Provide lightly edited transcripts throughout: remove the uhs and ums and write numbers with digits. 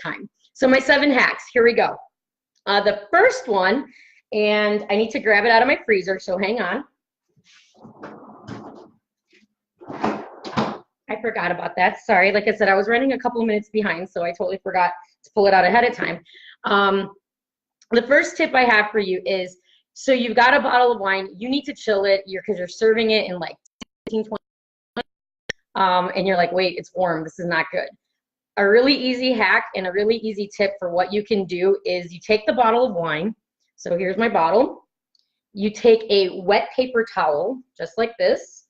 time. So my 7 hacks, here we go. The first one, and I need to grab it out of my freezer, so hang on. I forgot about that. Sorry. Like I said, I was running a couple of minutes behind, so I totally forgot to pull it out ahead of time. The first tip I have for you is, so you've got a bottle of wine, you need to chill it because you're serving it in like 15, 20 minutes, and you're like, wait, it's warm. This is not good. A really easy hack and a really easy tip for what you can do is you take the bottle of wine. So here's my bottle. You take a wet paper towel, just like this,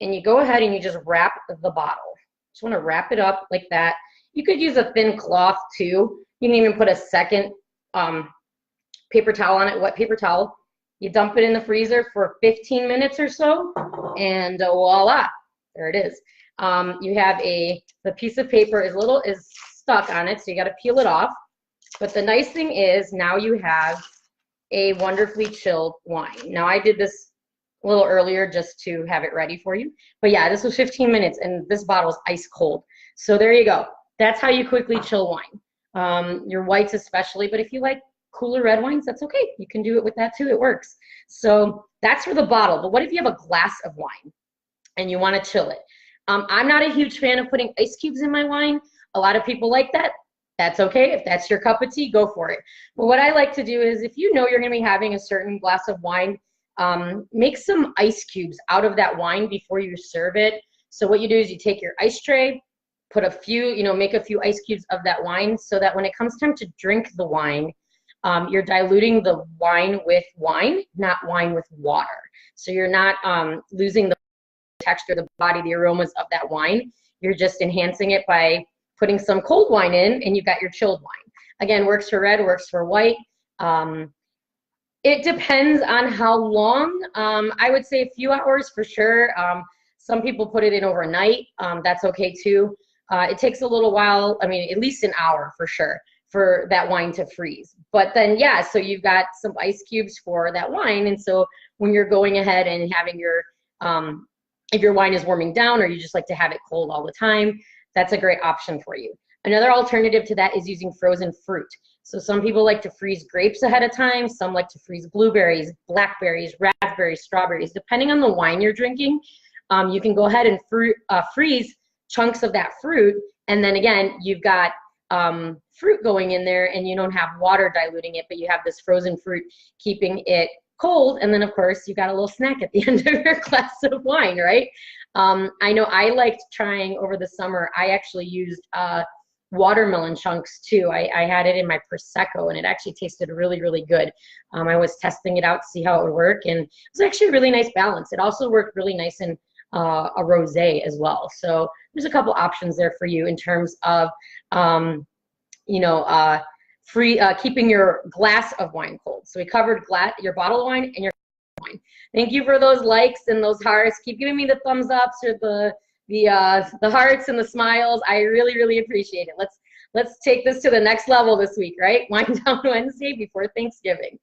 and you go ahead and you just wrap the bottle. Just want to wrap it up like that. You could use a thin cloth too. You can even put a second paper towel on it, wet paper towel. You dump it in the freezer for 15 minutes or so, and voila, there it is. You have the piece of paper is stuck on it, so you got to peel it off. But the nice thing is now you have a wonderfully chilled wine. Now I did this a little earlier just to have it ready for you. But yeah, this was 15 minutes, and this bottle is ice cold. So there you go. That's how you quickly chill wine. Your whites especially, but if you like cooler red wines, that's okay. You can do it with that too. It works. So that's for the bottle. But what if you have a glass of wine and you want to chill it? I'm not a huge fan of putting ice cubes in my wine. A lot of people like that. That's okay. If that's your cup of tea, go for it. But what I like to do is, if you know you're going to be having a certain glass of wine, make some ice cubes out of that wine before you serve it. So what you do is you take your ice tray, put a few, make a few ice cubes of that wine so that when it comes time to drink the wine, you're diluting the wine with wine, not wine with water. So you're not losing the texture, the body, the aromas of that wine. You're just enhancing it by putting some cold wine in, and you've got your chilled wine. Again, works for red, works for white. It depends on how long. I would say a few hours for sure. Some people put it in overnight. That's okay too. It takes a little while, at least an hour for sure, for that wine to freeze. But then, yeah, so you've got some ice cubes for that wine. And so when you're going ahead and having your, if your wine is warming down or you just like to have it cold all the time, that's a great option for you. Another alternative to that is using frozen fruit. So some people like to freeze grapes ahead of time. Some like to freeze blueberries, blackberries, raspberries, strawberries. Depending on the wine you're drinking, you can go ahead and freeze chunks of that fruit. And then again, you've got fruit going in there, and you don't have water diluting it, but you have this frozen fruit keeping it cold. And then of course you got a little snack at the end of your glass of wine, right? I know I liked trying over the summer. I actually used watermelon chunks too. I had it in my Prosecco, and it actually tasted really, really good. I was testing it out to see how it would work, and it was actually a really nice balance. It also worked really nice in a rosé as well. So there's a couple options there for you in terms of keeping your glass of wine cold. So we covered your bottle of wine and your wine. Thank you for those likes and those hearts. Keep giving me the thumbs ups or the hearts and the smiles. I really, really appreciate it. Let's take this to the next level this week, right? Wine Down Wednesday before Thanksgiving.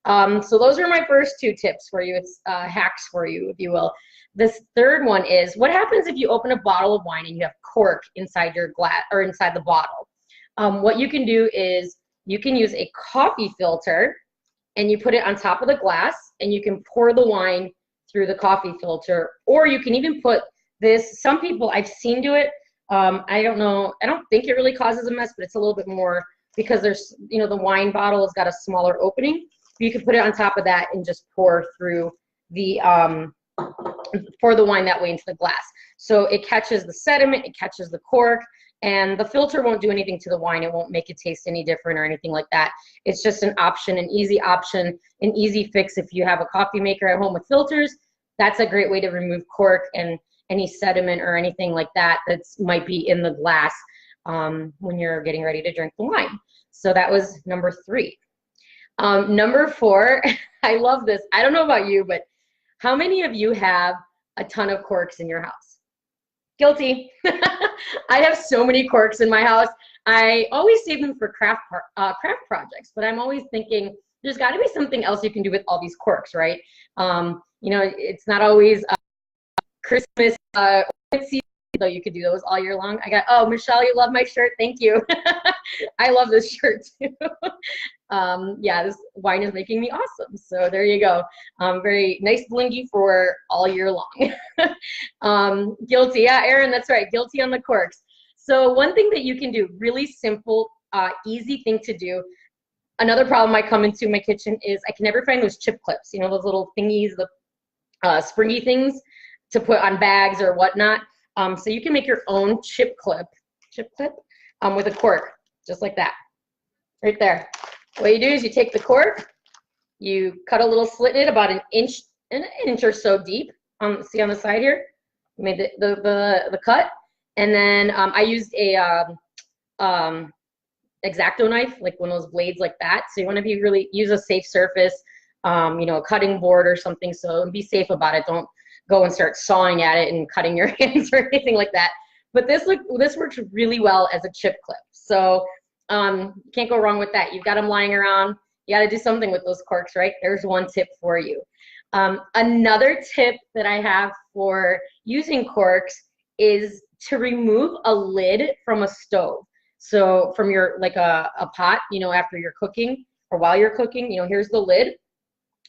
So those are my first 2 tips for you. It's hacks for you, if you will. This third one is, what happens if you open a bottle of wine and you have cork inside your glass or inside the bottle? What you can do is you can use a coffee filter, and you put it on top of the glass, and you can pour the wine through the coffee filter, or you can even put this, some people I've seen do it. I don't know, I don't think it really causes a mess, but it's a little bit more because there's, the wine bottle has got a smaller opening. You can put it on top of that and just pour through pour the wine that way into the glass. So it catches the sediment, it catches the cork, and the filter won't do anything to the wine. It won't make it taste any different or anything like that. It's just an option, an easy option, an easy fix. If you have a coffee maker at home with filters, that's a great way to remove cork and any sediment or anything like that might be in the glass when you're getting ready to drink the wine. So that was number 3. Number 4, I love this. I don't know about you, but how many of you have a ton of corks in your house? Guilty. I have so many corks in my house. I always save them for craft projects, but I'm always thinking there's got to be something else you can do with all these corks, right? It's not always Christmas season, though you could do those all year long. Oh, Michelle, you love my shirt. Thank you. I love this shirt too. Yeah, this wine is making me awesome. So there you go. Very nice blingy for all year long. Guilty. Yeah, Erin, that's right. Guilty on the corks. So one thing that you can do, really simple, easy thing to do. Another problem I come into my kitchen is I can never find those chip clips, you know, those little thingies, the springy things to put on bags or whatnot. So you can make your own chip clip with a cork, just like that, right there. What you do is you take the cork, you cut a little slit in it about an inch or so deep. See on the side here, made the cut, and then I used a X-Acto knife, like one of those blades like that. So you want to really use a safe surface, you know, a cutting board or something. So be safe about it. Don't go and start sawing at it and cutting your hands or anything like that. But this works really well as a chip clip. So can't go wrong with that. You've got them lying around. You got to do something with those corks, right? There's one tip for you. Another tip that I have for using corks is to remove a lid from a stove. So from your, like a pot, you know, after you're cooking or while you're cooking, you know, here's the lid.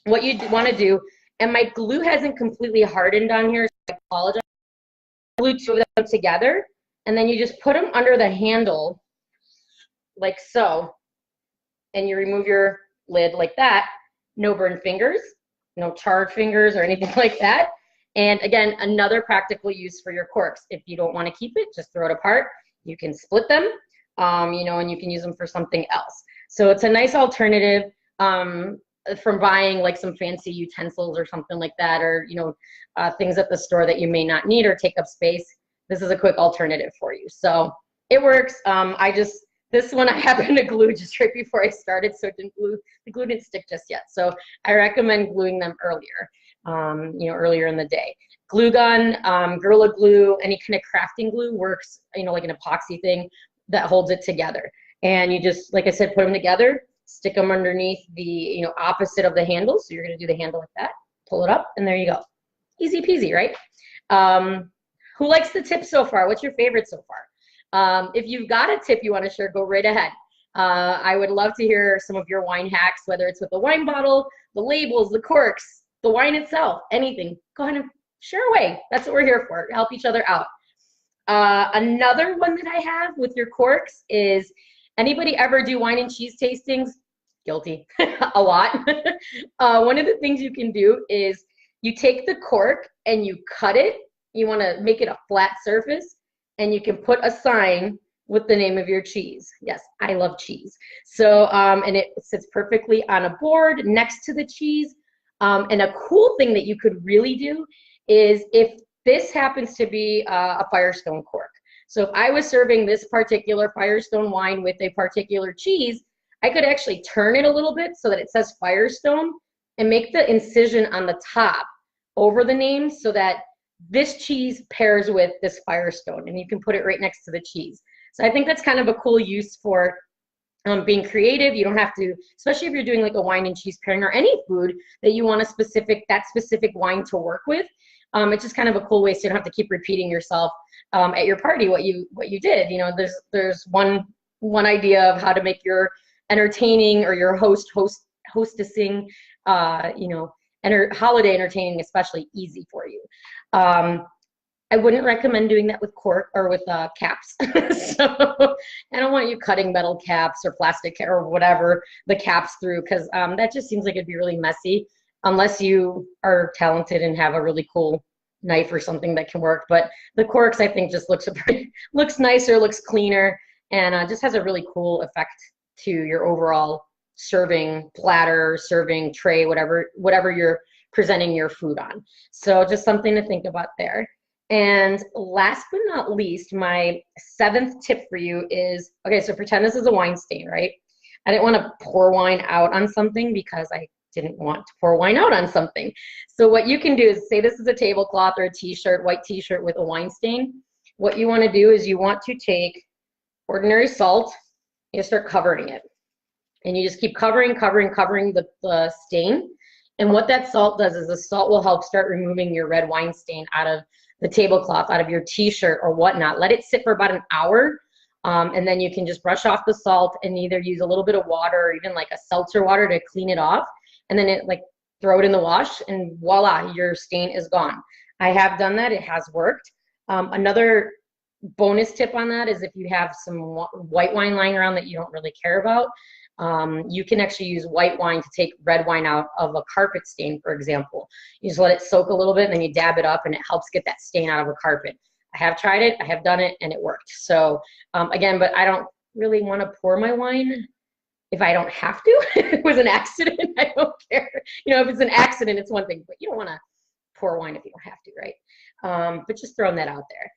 What you want to do, and my glue hasn't completely hardened on here, so I apologize. Glue two of them together, and then you just put them under the handle, like so, and you remove your lid like that. No burned fingers, no charred fingers or anything like that. And again, another practical use for your corks. If you don't want to keep it, just throw it apart. You can split them. You know, and you can use them for something else. So it's a nice alternative from buying like some fancy utensils or something like that, or, you know, things at the store that you may not need or take up space. This is a quick alternative for you. So it works. This one I happened to glue just right before I started, so the glue didn't stick just yet. So I recommend gluing them earlier, you know, earlier in the day. Glue gun, Gorilla Glue, any kind of crafting glue works, you know, like an epoxy thing that holds it together. And you just, like I said, put them together, stick them underneath the, you know, opposite of the handle. So you're going to do the handle like that, pull it up, and there you go. Easy peasy, right? Who likes the tip so far? What's your favorite so far? If you've got a tip you want to share, go right ahead. I would love to hear some of your wine hacks, whether it's with the wine bottle, the labels, the corks, the wine itself, anything. Go ahead and share away. That's what we're here for, to help each other out. Another one that I have with your corks is, anybody ever do wine and cheese tastings? Guilty. A lot. One of the things you can do is you take the cork and you cut it. You want to make it a flat surface, and you can put a sign with the name of your cheese. Yes, I love cheese. So, and it sits perfectly on a board next to the cheese. And a cool thing that you could really do is, if this happens to be a Firestone cork. So if I was serving this particular Firestone wine with a particular cheese, I could actually turn it a little bit so that it says Firestone and make the incision on the top over the name so that this cheese pairs with this Firestone, and you can put it right next to the cheese. So I think that's kind of a cool use for being creative. You don't have to, especially if you're doing like a wine and cheese pairing or any food that you want that specific wine to work with. It's just kind of a cool way, so you don't have to keep repeating yourself at your party what you did. You know, there's one idea of how to make your entertaining or your hostessing, you know, holiday entertaining especially easy for you. I wouldn't recommend doing that with cork or with caps. So I don't want you cutting metal caps or plastic or whatever the caps through, because that just seems like it'd be really messy, unless you are talented and have a really cool knife or something that can work. But the corks, I think, just looks nicer, looks cleaner, and just has a really cool effect to your overall serving platter, serving tray, whatever you're presenting your food on. So just something to think about there. And last but not least, my 7th tip for you is, okay, so pretend this is a wine stain, right? I didn't want to pour wine out on something because I didn't want to pour wine out on something. So what you can do is, say this is a tablecloth or a t-shirt, white t-shirt with a wine stain. What you want to do is you want to take ordinary salt, you start covering it. And you just keep covering the stain. And what that salt does is the salt will help start removing your red wine stain out of the tablecloth out of your t-shirt or whatnot. Let it sit for about an hour. And then you can just brush off the salt and either use a little bit of water or even like a seltzer water to clean it off. And then throw it in the wash and voila, your stain is gone. I have done that. It has worked. Another bonus tip on that is if you have some white wine lying around that you don't really care about, you can actually use white wine to take red wine out of a carpet stain, for example. You just let it soak a little bit and then you dab it up and it helps get that stain out of a carpet. I have tried it, I have done it, and it worked. So again, but I don't really want to pour my wine if I don't have to. If it was an accident, I don't care. You know, if it's an accident, it's one thing, but you don't want to pour wine if you don't have to, right? But just throwing that out there.